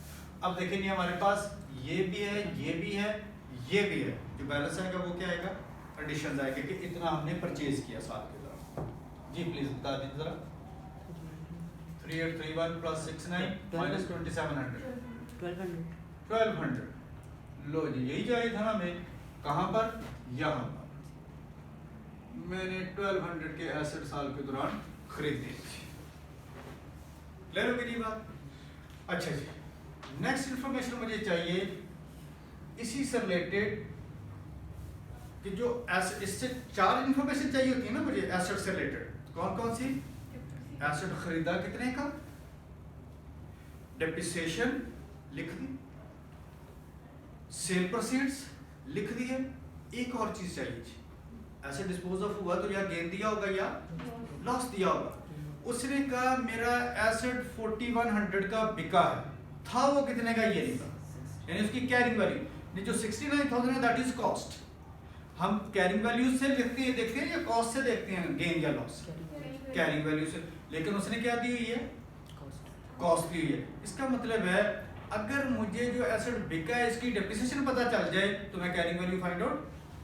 अब देखेंगे हमारे पास ये भी है, ये भी है, ये भी है। जो बैलेंस आएगा वो क्या आएगा? एडिशन आएगा कि इतना हमने परचेज किया साल के दौरान। जी प्लीज बता दीजिए जरा। 3831 प्लस 69 माइनस 2700 1200। लो जी, यही चाहिए था ना हमें। कहां पर? यहां पर मैंने 1200 के एसेट साल के दौरान खरीदे। क्लियर हो गई जी बात? अच्छा जी, नेक्स्ट इंफॉर्मेशन मुझे चाहिए इसी से रिलेटेड कि जो इससे 4 इंफॉर्मेशन चाहिए होती है ना मुझे एसेट से रिलेटेड। कौन कौन सी? एसेट खरीदा कितने का, डेप्रिसिएशन लिख दी, सेल प्रोसीड्स लिख दिए। एक और चीज चाहिए जी, एसेट डिस्पोज ऑफ हुआ तो या गेन दिया होगा या लॉस दिया होगा। उसने कहा मेरा एसेट 4100 का बिका है, था वो कितने का ये नहीं था, यानी उसकी कैरिंग वैल्यू। जो 69,000 है दैट इज कॉस्ट। हम कैरिंग वैल्यू से देखते हैं या कॉस्ट से देखते हैं गेन या लॉस? कैरिंग वैल्यू से। लेकिन उसने क्या दी हुई है? कॉस्ट दी हुई है। इसका मतलब है अगर मुझे जो एसेट बिका है इसकी डेप्रिसिएशन पता चल जाए तो मैं कैरिंग वैल्यू फाइंड आउट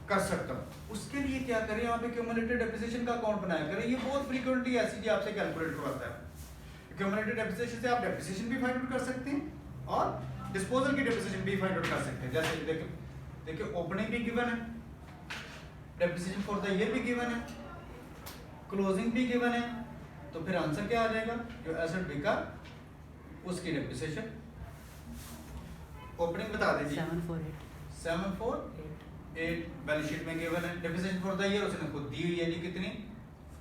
कर सकता हूँ। उसके लिए क्या करें, यहाँ पे क्यूमुलेटेड डेप्रिसिएशन का अकाउंट बनाया करें। ये बहुत फ्रीक्वेंटली ऐसी आपसे कैलकुलेट करवाता है। क्यूमुलेटेड डेप्रिसिएशन से आप डेप्रिसिएशन भी फाइंड आउट कर सकते हैं और डिस्पोजल की डेप्रिसिएशन भी फाइंड आउट कर सकते हैं। जैसे देखिए ओपनिंग भी गिवन है, डेप्रिसिएशन फॉर द ईयर भी गिवन है, क्लोजिंग भी गिवन है, तो फिर आंसर क्या आ जाएगा, जो एसेट बिका उसकी डेप्रिसिएशन। ओपनिंग बता दीजिए 748 बैलेंस शीट में गिवन है। डेप्रिसिएशन फॉर द ईयर उसने खुद दी हुई है जी, कितनी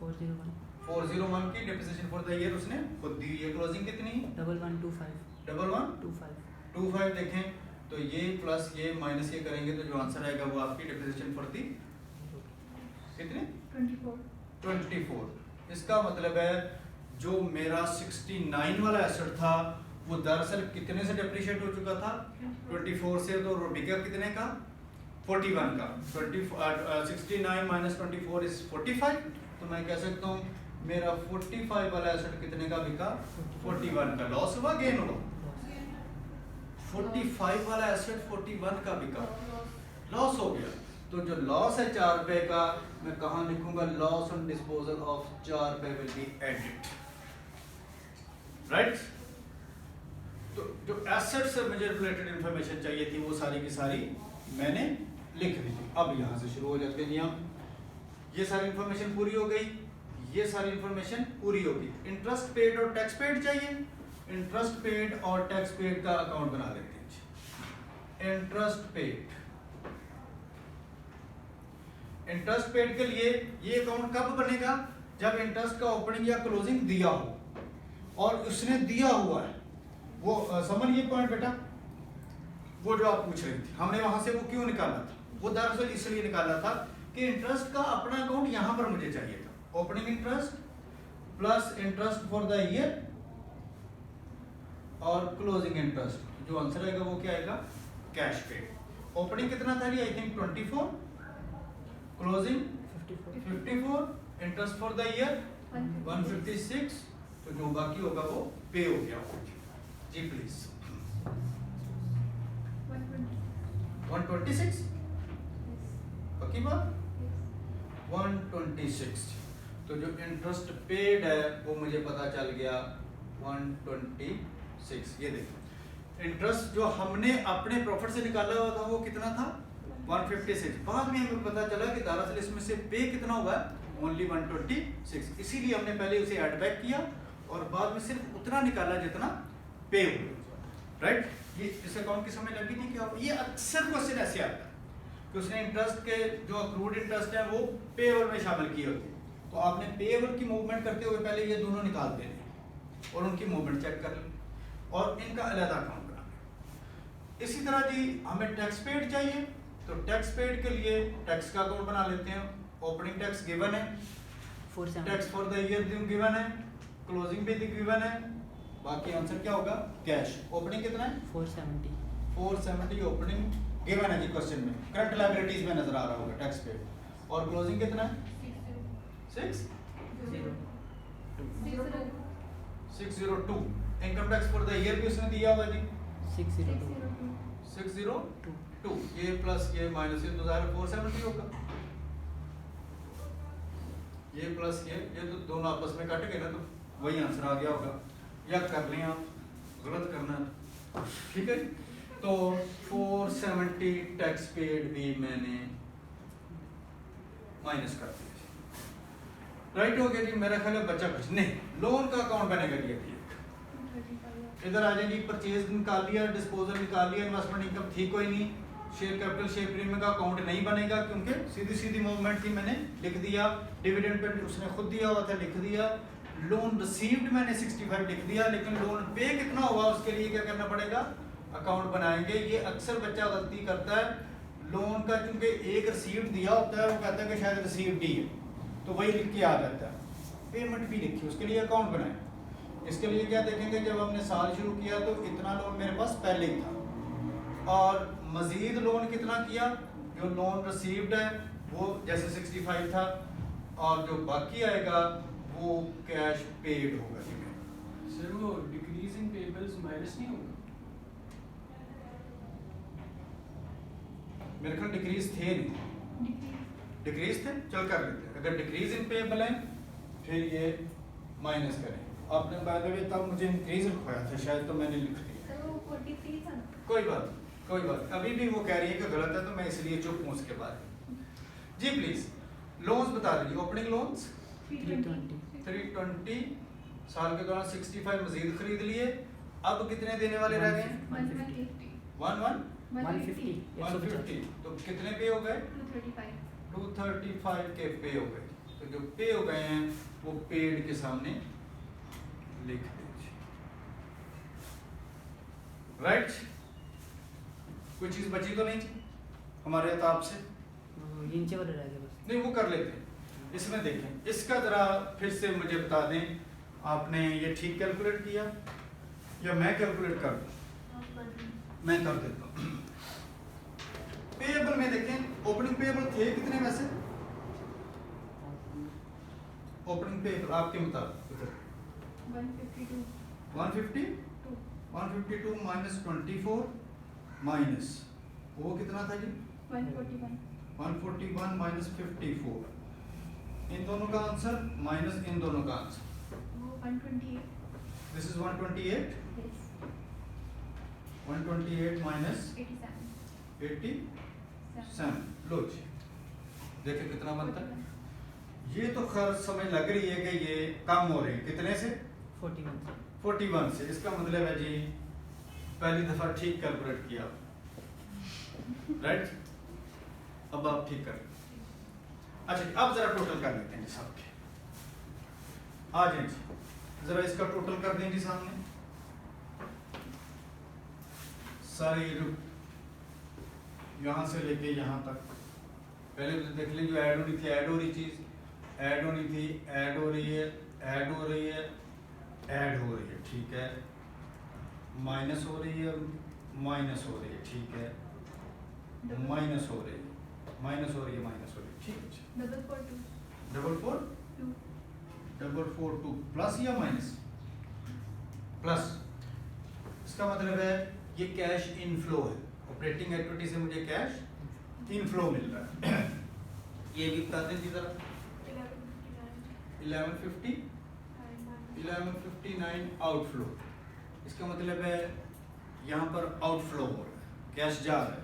401 की डेप्रिसिएशन फॉर द ईयर उसने खुद दी हुई है। क्लोजिंग कितनी 1125 देखें तो ये प्लस ये माइनस ये करेंगे तो जो आंसर आएगा वो आपकी डेप्रिसिएशन फॉर दी कितने 24। इसका मतलब है जो मेरा 69 वाला एसेट था वो दरअसल कितने से डेप्रिशिएट हो चुका था 24 से, तो बिका कितने का 41 का। 69 माइनस 24 इज 45, तो मैं कह सकता हूँ मेरा 45 वाला एसेट कितने का बिका 41 का। लॉस हुआ गेन हुआ, 45 वाला एसेट 41 का बिका, लॉस हो गया। तो जो लॉस है 4 रुपए का, मैं कहाँ लिखूंगा, लॉस ऑन डिस्पोजल ऑफ 4 रुपए विल बी एडेड, राइट। तो जो एसेट से मुझे रिलेटेड इंफॉर्मेशन चाहिए थी वो सारी की सारी मैंने लिख दी थी। अब यहाँ से शुरू हो जाते हैं नियम। ये सारी इंफॉर्मेशन पूरी हो गई, ये सारी इंफॉर्मेशन पूरी होगी। इंटरेस्ट पेड और टैक्स पेड चाहिए, इंटरेस्ट पेड और टैक्स पेड का अकाउंट बना लेते हैं। इंटरेस्ट पेड के लिए ये अकाउंट कब बनेगा, जब इंटरेस्ट का ओपनिंग या क्लोजिंग दिया हो, और उसने दिया हुआ है वो समझ ये पॉइंट बेटा, वो जो आप पूछ रही थी हमने वहां से वो क्यों निकाला था, वो दरअसल इसलिए निकाला था कि इंटरेस्ट का अपना अकाउंट यहां पर मुझे चाहिए था। Opening interest plus interest for the year और क्लोजिंग इंटरेस्ट, जो आंसर आएगा वो क्या आएगा, कैश पेड। ओपनिंग कितना था I think 24, closing 54, interest for the year 156, तो जो बाकी होगा वो पे हो गया। जी प्लीज 126 पक्की बात 126। तो जो इंटरेस्ट पेड है वो मुझे पता चल गया 126। ये देखो इंटरेस्ट जो हमने अपने प्रॉफिट से निकाला हुआ था वो कितना था 156। बाद में हमें पता चला कि दरअसल इसमें से पे कितना हुआ है ओनली 126, इसीलिए हमने पहले उसे ऐड बैक किया और बाद में सिर्फ उतना निकाला जितना पे हुआ, राइट। ये इस अकाउंट की समझ लगी थी क्या, ये अक्सर क्वेश्चन ऐसे आता है कि उसने इंटरेस्ट के जो अक्रूड इंटरेस्ट है वो पेएबल में शामिल किए होते हैं, तो आपने पेएबल की मूवमेंट करते हुए पहले ये दोनों निकाल देने और उनकी मूवमेंट चेक कर लें और इनका अलग अकाउंट बना। इसी तरह जी हमें टैक्स पेड चाहिए, तो टैक्स पेड के लिए टैक्स का अकाउंट बना लेते हैं। ओपनिंग टैक्स गिवन है, tax for the year given है, क्लोजिंग भी गिवन है, बाकी आंसर क्या होगा कैश। ओपनिंग कितना है 470 ओपनिंग गिवन है जी क्वेश्चन में, करंट लायबिलिटीज में नजर आ रहा होगा टैक्स पेड, और क्लोजिंग कितना है 602। Income tax for the year भी उसने दिया हुआ जी 602, ये प्लस ये माइनस ये तो ज़ाहिर 470 होगा, ये प्लस ये तो दोनों आपस में कट गए ना, तो वही आंसर आ गया होगा, या कर लें आप, गलत करना ठीक है। तो 470 टैक्स पेड भी मैंने माइनस कर दिया, राइट हो गया जी। मेरा ख्याल है बच्चा कुछ नहीं, लोन का अकाउंट बनेगा जी। इधर आ जाएगी, परचेज निकाल लिया, डिस्पोजल निकाल लिया, इन्वेस्टमेंट इनकम थी कोई नहीं, शेयर कैपिटल शेयर प्रीमियम का अकाउंट नहीं बनेगा क्योंकि सीधी सीधी मूवमेंट थी, मैंने लिख दिया। डिविडेंड पे उसने खुद दिया हुआ था, लिख दिया। लोन रिसीव्ड मैंने 65 लिख दिया, लेकिन लोन पे कितना हुआ उसके लिए क्या करना पड़ेगा, अकाउंट बनाएंगे। ये अक्सर बच्चा गलती करता है, लोन का चूंकि एक रिसीव्ड दिया होता है वो कहता है कि शायद रिसीव्ड ही है, तो वही लिख के आ जाता है। पेमेंट भी लिखी, उसके लिए अकाउंट बनाए। इसके लिए क्या देखेंगे, जब हमने साल शुरू किया तो इतना लोन मेरे पास पहले ही था, और मजीद लोन कितना किया, जो लोन रिसीव्ड है वो जैसे 65 था, और जो बाकी आएगा वो कैश पेड होगा। सर वो डिक्रीज इन पेबल्स माइनस नहीं होगा, मेरे ख्याल डिक्रीज थे नहीं, डिक्रीज थे, चल कर लेते हैं। अगर डिक्रीज इन पेएबल है फिर ये माइनस करें। आपने बाय द वे तब मुझे इंक्रीज लिखवाया था शायद, तो मैंने लिख दिया। सर वो 43 था ना। कोई बात कोई बात, अभी भी वो कह रही है कि गलत है तो मैं इसलिए चुप हूँ उसके बारे में। जी प्लीज लोन्स बता दीजिए। ओपनिंग लोन्स 320 साल के दौरान 65 मजीद खरीद लिए। अब कितने देने वाले रह गए? 150। तो कितने पे हो गए? 235 के पे हो गए। तो जो पे हो गए हैं वो पेड के सामने लिख दीजिए। राइट, कोई चीज बची तो नहीं हमारे हिसाब से? नीचे वाले रह गए बस। नहीं वो कर लेते हैं। इसमें देखें, इसका जरा फिर से मुझे बता दें, आपने ये ठीक कैलकुलेट किया या मैं कैलकुलेट कर दूं? मैं कर देता हूं। पेएबल में देखें, ओपनिंग पेएबल थे कितने वैसे? ओपनिंग पेएबल आपके मुताबिक 152 माइनस 24 माइनस वो कितना था जी? 141 माइनस 54। इन दोनों का आंसर माइनस इन दोनों का आंसर। 128। This is 128। 128 माइनस 87। लो जी, देखिए कितना बनता है। ये तो खैर समझ लग रही है कि ये कम हो रही है। कितने से? 41 से। इसका मतलब है जी पहली दफा ठीक कैलकुलेट किया, राइट? अब आप ठीक कर। अच्छा अब जरा टोटल कर लेते हैं जी सबके। आ जाए जी, जरा इसका टोटल कर दें जी सामने सारी यहां से लेके यहां तक। पहले तो देख लें जो ऐड होनी थी, ऐड हो रही चीज ऐड होनी थी, ऐड हो रही है, ऐड हो रही है, ऐड हो रही है, ठीक है। माइनस हो रही है, माइनस हो रही है, ठीक है। माइनस हो रही है, माइनस हो रही है, माइनस हो रही है, ठीक है। 442 प्लस या माइनस? प्लस। इसका मतलब है ये कैश इनफ्लो है, ऑपरेटिंग एक्टिविटी से मुझे कैश इनफ्लो मिल रहा है। ये भी बता दें जी जरा। 1159 आउटफ्लो। इसका मतलब है यहाँ पर आउटफ्लो हो रहा है, कैश जा रहा है।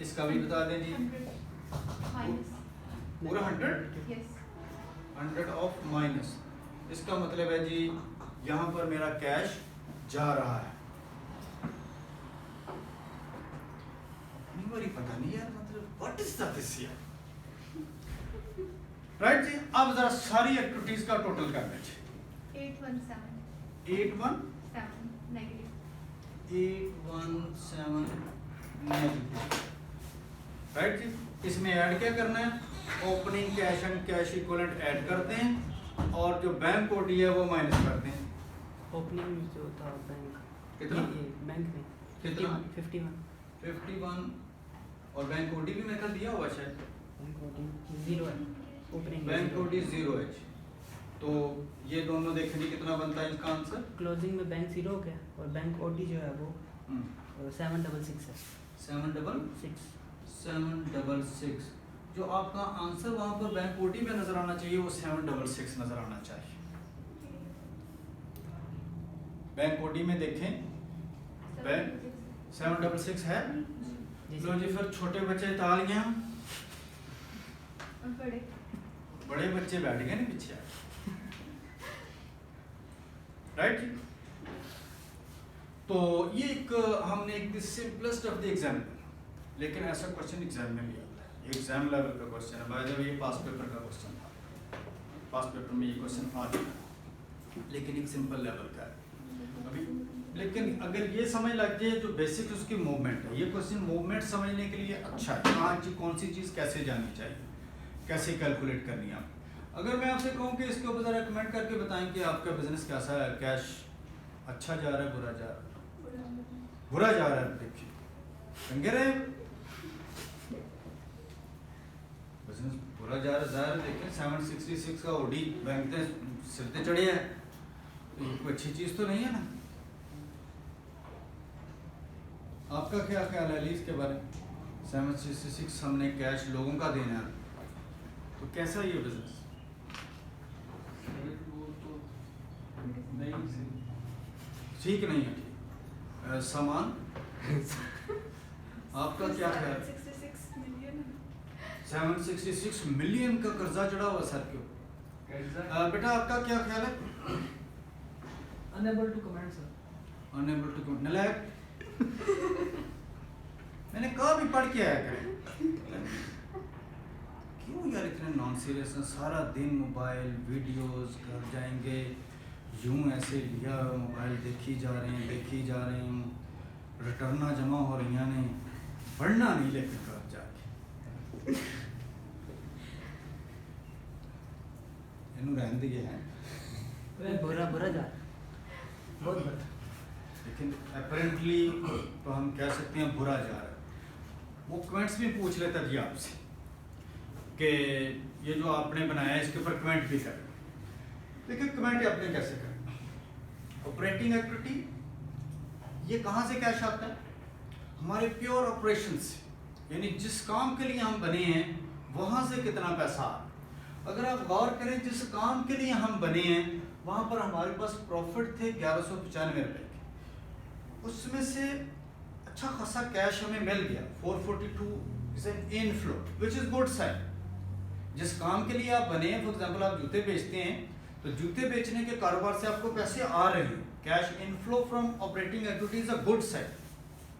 इसका भी बता दें जी। पूरा 100 ऑफ माइनस। इसका मतलब है जी यहाँ पर मेरा कैश जा रहा है। पता नहीं यार, मतलब व्हाट इज दिस यार, राइट जी। अब जरा सारी एक्टिविटीज का टोटल कर लीजिए। 817 नेगेटिव। राइट जी। इसमें ऐड क्या करना है? Opening cash and cash equivalent add करते हैं और जो बैंक ओडी है वो माइनस करते हैं। ओपनिंग जो था बैंक कितना? बैंक में कितना? 51 और बैंक ओडी भी मेरे दिया हुआ शायद। बैंक ओडी 0 है, ओपनिंग बैंक ओडी 0 है। तो ये दोनों देखेंगे कितना बनता है इसका आंसर। क्लोजिंग में बैंक 0 हो गया और बैंक ओडी जो है वो 766 है। 766। जो आपका आंसर वहां पर बैंक ओडी में नजर आना चाहिए वो 766 नजर आना चाहिए। बैंक ओडी में देखें बैंक 766 है। लो जी फिर छोटे बच्चे तालियां, बड़े बच्चे बैठ गए ना पीछे, राइट। तो ये एक हमने एक सिंपलेस्ट ऑफ द एग्जाम्पल, लेकिन ऐसा क्वेश्चन एग्जाम में भी आता है। एग्जाम लेवल का क्वेश्चन है, बाय द वे ये पास पेपर का क्वेश्चन था। पास पेपर में ये क्वेश्चन आ गया, लेकिन एक सिंपल लेवल का है अभी। लेकिन अगर ये समझ लग जाए जो बेसिक उसकी मूवमेंट है, ये क्वेश्चन मूवमेंट समझने के लिए अच्छा है। कहाँ कौन सी चीज़ कैसे जानी चाहिए, कैसे कैलकुलेट करनी है। अगर मैं आपसे कहूँ कि इसके ऊपर ज़रा कमेंट करके बताएं कि आपका बिजनेस कैसा है, कैश अच्छा जा रहा है, बुरा जा रहा है? बुरा जा रहा है। देखिए समझे रहे, बिजनेस बुरा जा रहा है। देखिए 766 का ओडी बैंक ने सिर पे चढ़े है, तो ये कोई अच्छी चीज़ तो नहीं है ना। आपका क्या ख्याल है अली इसके बारे में? 766 हमने कैश लोगों का देना है, तो कैसा ये बिजनेस? ठीक नहीं है, ठीक। सामान आपका क्या ख्याल? 766 मिलियन 766 मिलियन का कर्जा चढ़ा हुआ सर क्यों? बेटा आपका क्या ख्याल है? Unable to comment sir. Unable to comment, नलायक। मैंने कहा भी पढ़ के आया करें। क्यों यार इतने नॉन सीरियस हैं? सारा दिन मोबाइल वीडियोस, घर जाएंगे यूं ऐसे लिया मोबाइल देखी जा रहे हैं, रिटर्ना जमा हो रही ने, पढ़ना नहीं लेकिन घर जाके इन्हों रहन दिए हैं बुरा बुरा जा बहुत बुरा। लेकिन अपेरेंटली तो हम कह सकते हैं बुरा जा रहा है। वो कमेंट्स भी पूछ लेता जी आपसे कि ये जो आपने बनाया है इसके ऊपर कमेंट भी करें। देखिए कमेंट आपने कैसे करना, ऑपरेटिंग एक्टिविटी ये कहाँ से कैश आता है? हमारे प्योर ऑपरेशन से, यानी जिस काम के लिए हम बने हैं वहाँ से कितना पैसा आ रहा। अगर आप गौर करें जिस काम के लिए हम बने हैं वहाँ पर हमारे पास प्रॉफिट थे 1195 रुपये के, उसमें से अच्छा खासा कैश हमें मिल गया 442 is an inflow which is good sign. जिस काम के लिए आप बने हैं, फॉर एग्जांपल आप जूते बेचते हैं तो जूते बेचने के कारोबार से आपको पैसे आ रहे हैं, cash inflow from operating activity is a good sign,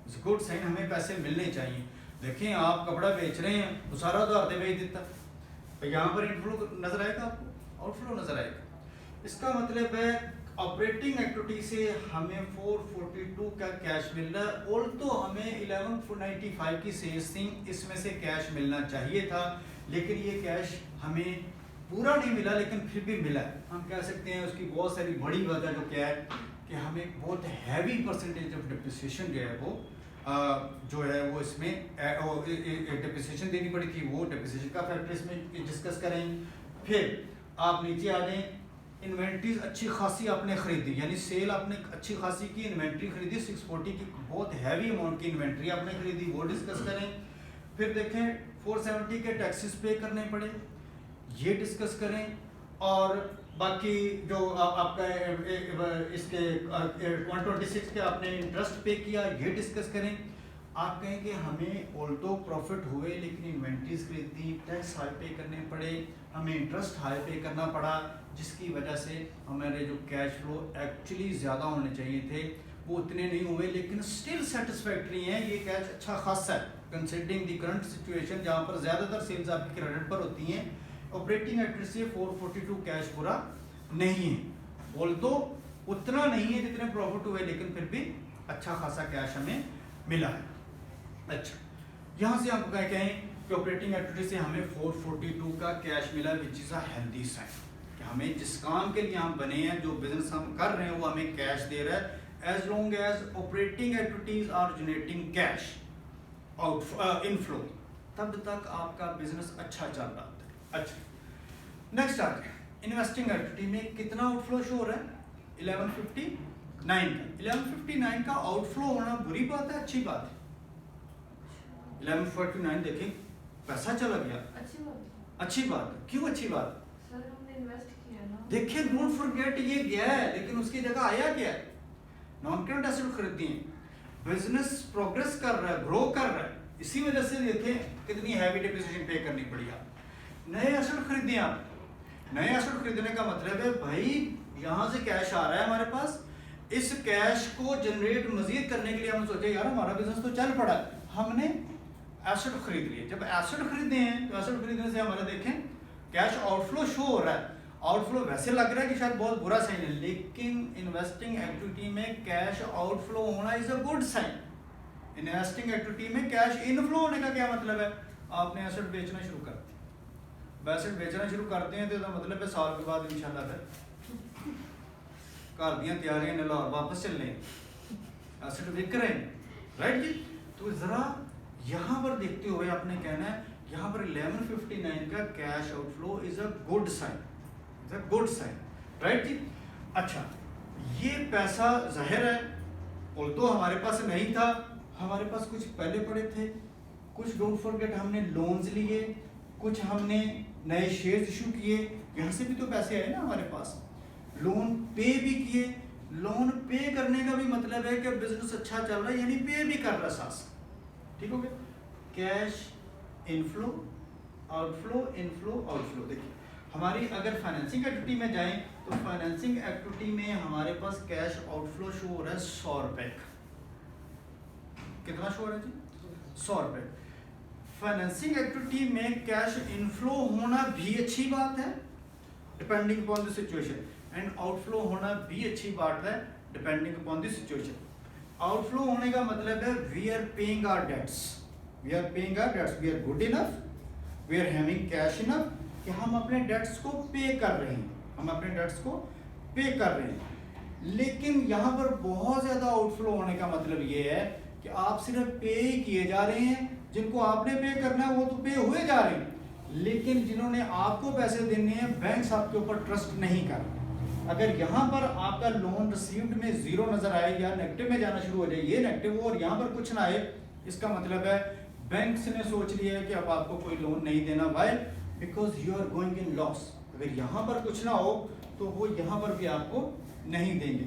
is good sign, हमें पैसे मिलने चाहिए। देखें आप कपड़ा बेच रहे हैं तो सारा उधार दे बेच देता, तो यहाँ पर इनफ्लो नजर आएगा आपको, आउटफ्लो नजर आएगा। इसका मतलब है ऑपरेटिंग एक्टिविटी से हमें 442 का कैश मिल रहा है, और तो हमें 1195 की सेल्स थी, इसमें से कैश मिलना चाहिए था, लेकिन ये कैश हमें पूरा नहीं मिला, लेकिन फिर भी मिला। हम कह सकते हैं उसकी बहुत सारी बड़ी वजह जो क्या है कि हमें बहुत हैवी परसेंटेज ऑफ डिप्रिसिएशन जो है वो जो है इसमें डिप्रिसिएशन देनी पड़ी थी, वो डिप्रिसिएशन का फैक्टर इसमें डिस्कस करेंगे। फिर आप नीचे आ जाएं, इन्वेंट्रीज अच्छी खासी आपने खरीदी, यानी सेल आपने अच्छी खासी की, इन्वेंट्री खरीदी 640 की, बहुत हैवी अमाउंट की इन्वेंट्री आपने खरीदी, वो डिस्कस करें। फिर देखें 470 के टैक्सेस पे करने पड़े, ये डिस्कस करें। और बाकी जो आपका इसके 126 के आपने इंटरेस्ट पे किया, ये डिस्कस करें। आप कहें कि हमें ऑल्दो प्रॉफिट हुए लेकिन इन्वेंट्रीज खरीदी, टैक्स हाई पे करने पड़े, हमें इंटरेस्ट हाई पे करना पड़ा, जिसकी वजह से हमारे जो कैश फ्लो एक्चुअली ज़्यादा होने चाहिए थे वो उतने नहीं हुए, लेकिन स्टिल सेटिस्फैक्ट्री हैं, ये कैश अच्छा खासा है कंसिडरिंग द करंट सिचुएशन जहाँ पर ज़्यादातर सेल्स आपकी क्रेडिट पर होती हैं। ऑपरेटिंग एक्टिविटी से 442 कैश पूरा नहीं है, ऑल्दो उतना नहीं है जितने प्रॉफिट हुए, लेकिन फिर भी अच्छा खासा कैश हमें मिला है। अच्छा, यहाँ से हम कहें कि ऑपरेटिंग एक्टिविटी से हमें 442 का कैश मिला, which is a healthy sign कि हमें जिस काम के लिए हम बने हैं, जो बिजनेस हम कर रहे हैं वो हमें कैश दे रहा है। As long as operating activities are generating cash out inflow, तब तक आपका बिजनेस अच्छा चल रहा है। अच्छा, नेक्स्ट आ जाए, इन्वेस्टिंग एक्टिविटी में कितना आउटफ्लो शो हो रहा है? 1159 का। 1159 का आउटफ्लो होना बुरी बात है, अच्छी बात है? 1149 देखें पैसा चला गया, अच्छी बात है। अच्छी बात है। क्यों अच्छी बात? सर हमने इन्वेस्ट किया ना। देखिए डोंट फॉरगेट, ये गया है लेकिन उसकी जगह आया क्या है? नॉन करंट एसेट खरीदी है, बिजनेस प्रोग्रेस कर रहा है, ग्रो कर रहा है, इसी वजह से देखें कितनी हैवी डिप्रिसिएशन पे करनी पड़ी। आप नए एसेट खरीदे, आप नए एसेट खरीदने का मतलब है भाई यहाँ से कैश आ रहा है हमारे पास, इस कैश को जनरेट मजीद करने के लिए हमने सोचा यार हमारा बिजनेस तो चल पड़ा, हमने एसेट खरीद लिए। जब एसेट खरीदे हैं तो एसेट खरीदने से हमारा देखें कैश आउटफ्लो शो हो रहा है। आउटफ्लो वैसे लग रहा है कि शायद बहुत बुरा साइन है, लेकिन इन्वेस्टिंग एक्टिविटी में कैश आउटफ्लो होना is a good sign. Investing activity में कैश इनफ्लो होने का क्या मतलब है? आपने एसेट बेचना शुरू कर दिया, एसेट बेचना शुरू करते हैं तो मतलब है साल के बाद इंशाल्लाह फिर घर दियां तैयारियां ने लाहौर वापस चलने, एसेट बिक रहे हैं, राइट जी। तो जरा यहाँ पर देखते हुए आपने कहना है यहाँ पर 1159 का cash outflow is a good sign, is a good sign, right जी। अच्छा, ये पैसा जाहिर है ऑल्दो हमारे पास नहीं था, हमारे पास कुछ पहले पड़े थे, कुछ डोंट फॉरगेट हमने लोन्स लिए, कुछ हमने नए शेयर्स इशू किए, यहाँ से भी तो पैसे आए ना हमारे पास। लोन पे भी किए, लोन पे करने का भी मतलब है कि बिजनेस अच्छा चल रहा है यानी पे भी कर रहा है साथ। ठीक हो गया। Cash inflow outflow, inflow outflow. देखिए हमारी अगर फाइनेंसिंग एक्टिविटी में जाएं तो फाइनेंसिंग एक्टिविटी में हमारे पास कैश आउटफ्लो शो हो रहा है 100 रुपए का। कितना शो हो रहा है जी? 100 रुपए। फाइनेंसिंग एक्टिविटी में कैश इनफ्लो होना भी अच्छी बात है depending upon the situation, and outflow होना भी अच्छी बात है depending upon the situation. Outflow होने का मतलब है we are paying our debts, we are paying our debts, we are good enough, we are having cash enough कि हम अपने डेट्स को पे कर रहे हैं, हम अपने डेट्स को पे कर रहे हैं। लेकिन यहाँ पर बहुत ज्यादा आउटफ्लो होने का मतलब ये है कि आप सिर्फ पे ही किए जा रहे हैं, जिनको आपने पे करना है वो तो पे हुए जा रहे हैं, लेकिन जिन्होंने आपको पैसे देने हैं बैंक्स आपके ऊपर ट्रस्ट नहीं कर रहे। अगर यहाँ पर आपका लोन रिसीव्ड में 0 नजर आए या नेगेटिव में जाना शुरू हो जाए, ये नेगेटिव हो और यहाँ पर कुछ ना आए, इसका मतलब है बैंक्स ने सोच लिया है कि अब आपको कोई लोन नहीं देना। Why? Because you are going in loss. अगर यहाँ पर कुछ ना हो तो वो यहाँ पर भी आपको नहीं देंगे।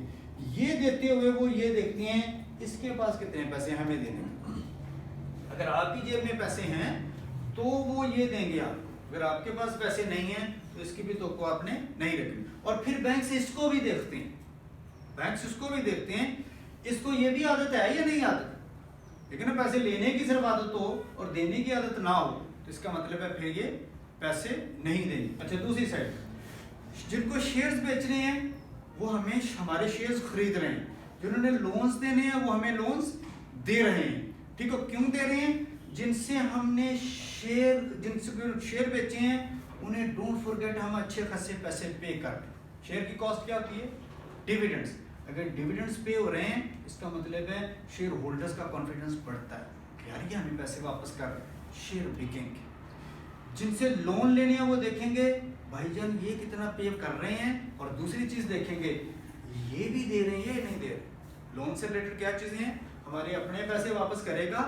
ये देते हुए वो ये देखते हैं इसके पास कितने पैसे हमें देने। अगर आपकी जेब में पैसे हैं तो वो ये देंगे आप, अगर आपके पास पैसे नहीं हैं तो इसकी भी तो को आपने नहीं रखनी। और फिर बैंक से इसको भी देखते हैं, बैंक से इसको भी देखते हैं, इसको ये भी आदत है या नहीं आदत। लेकिन ना पैसे लेने की सिर्फ आदत हो और देने की आदत ना हो तो इसका मतलब है फिर ये पैसे नहीं देंगे। अच्छा दूसरी साइड जिनको शेयर्स बेचने हैं वो हमें हमारे शेयर्स खरीद रहे हैं, जिन्होंने लोन्स देने हैं वो हमें लोन्स दे रहे हैं। ठीक है, क्यों दे रहे हैं? जिनसे हमने जिनसे शेयर बेचे हैं उन्हें डोंट फॉरगेट हम अच्छे खासे पैसे पे कर रहे हैं। शेयर की कॉस्ट क्या होती है? डिविडेंड्स। अगर डिविडेंड्स पे हो रहे हैं इसका मतलब है शेयर होल्डर्स का कॉन्फिडेंस बढ़ता है कि यार ये हमें पैसे वापस कर रहे हैं, शेयर बिकेंगे। जिनसे लोन लेने हैं वो देखेंगे भाईजान ये कितना पे कर रहे हैं, और दूसरी चीज देखेंगे ये भी दे रहे हैं ये नहीं दे रहे। लोन से रिलेटेड क्या चीजें हैं? हमारे अपने पैसे वापस करेगा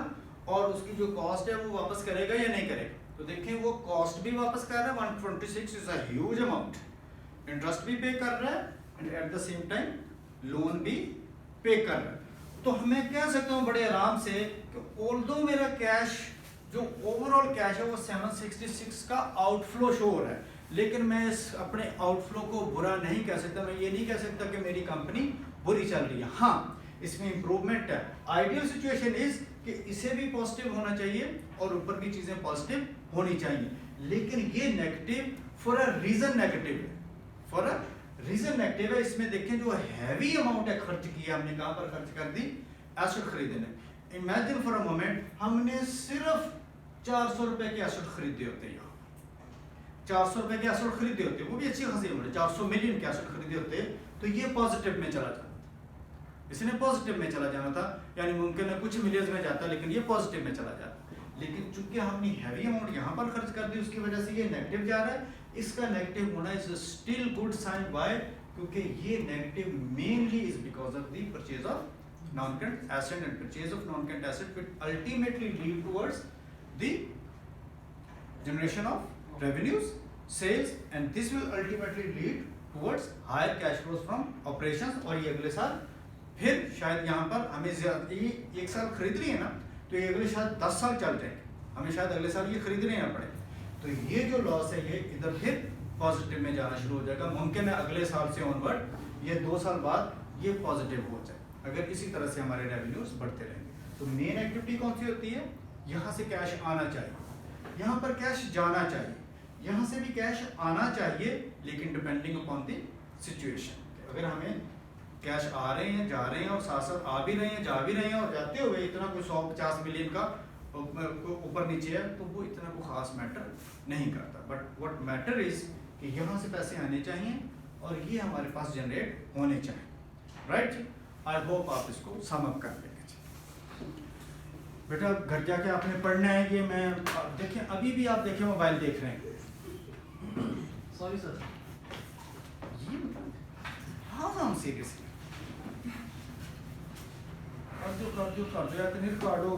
और उसकी जो कॉस्ट है वो वापस करेगा या नहीं करेगा। तो देखें वो कॉस्ट भी वापस कर रहा है 126 is a huge amount, interest भी पे कर रहा है and at the same time loan भी पे कर रहा है। तो हमें कह सकता हूँ बड़े आराम से कि ऑल्दो मेरा कैश जो ओवरऑल कैश है वो 766 का आउटफ्लो शो हो रहा है, लेकिन मैं इस अपने आउटफ्लो को बुरा नहीं कह सकता। मैं ये नहीं कह सकता कि मेरी कंपनी बुरी चल रही है। हाँ इसमें इंप्रूवमेंट है। आइडियल सिचुएशन इज कि इसे भी पॉजिटिव होना चाहिए और ऊपर की चीजें पॉजिटिव होनी चाहिए, लेकिन ये negative for a reason negative है, फॉर अ रीजन नेगेटिव है। इसमें देखें जो हैवी अमाउंट है खर्च किया हमने, कहां पर खर्च कर दी? एसेट खरीदने। इमेजिन फॉर अ मोमेंट हमने सिर्फ 400 रुपए के एसेट खरीदे होते हैं, 400 रुपए के एसेट खरीदे होते, वो भी अच्छी खासी अमाउंट, 400 मिलियन के एसेट खरीदे होते तो ये पॉजिटिव में चला जाता, इसने पॉजिटिव में चला जाना था, यानी मुमकिन है कुछ मिलियंस में जाता लेकिन ये पॉजिटिव में चला जाता। लेकिन चूंकि हमने हैवी अमाउंट यहाँ पर खर्च कर दी उसकी वजह से ये नेगेटिव जा रहा है। इसका नेगेटिव होना is still good sign. Why? क्योंकि ये negative mainly is because of the purchase of non current asset, and purchase of non current asset will ultimately lead towards the generation of revenues, sales, and this will ultimately lead towards higher cash flows from operations। और ये अगले साल फिर शायद यहाँ पर हमें ये एक साल खरीद लिए ना तो ये अगले शायद 10 साल चल जाएंगे, हमें शायद अगले साल ये खरीदने ना पड़े। तो ये जो लॉस है ये इधर फिर पॉजिटिव में जाना शुरू हो जाएगा। मुमकिन है अगले साल से ऑनवर्ड ये 2 साल बाद ये पॉजिटिव हो जाए अगर इसी तरह से हमारे रेवेन्यूज बढ़ते रहेंगे। तो मेन एक्टिविटी कौन सी होती है? यहाँ से कैश आना चाहिए, यहाँ पर कैश जाना चाहिए, यहाँ से भी कैश आना चाहिए, लेकिन डिपेंडिंग अपॉन द सिचुएशन। अगर हमें कैश आ रहे हैं जा रहे हैं और साथ साथ आ भी रहे हैं जा भी रहे हैं और जाते हुए इतना कोई 150 मिलियन का ऊपर नीचे है तो वो इतना कोई खास मैटर नहीं करता। बट व्हाट मैटर इज कि यहाँ से पैसे आने चाहिए और ये हमारे पास जनरेट होने चाहिए। राइट? आई होप आप इसको सम अप कर लेंगे। बेटा घर जाके आपने पढ़ना है। ये मैं देखें अभी भी आप देखें मोबाइल देख रहे हैं। सॉरी सर, ये हाँ हम सीरियसली कर दो या तो नहीं रिकॉर्ड हो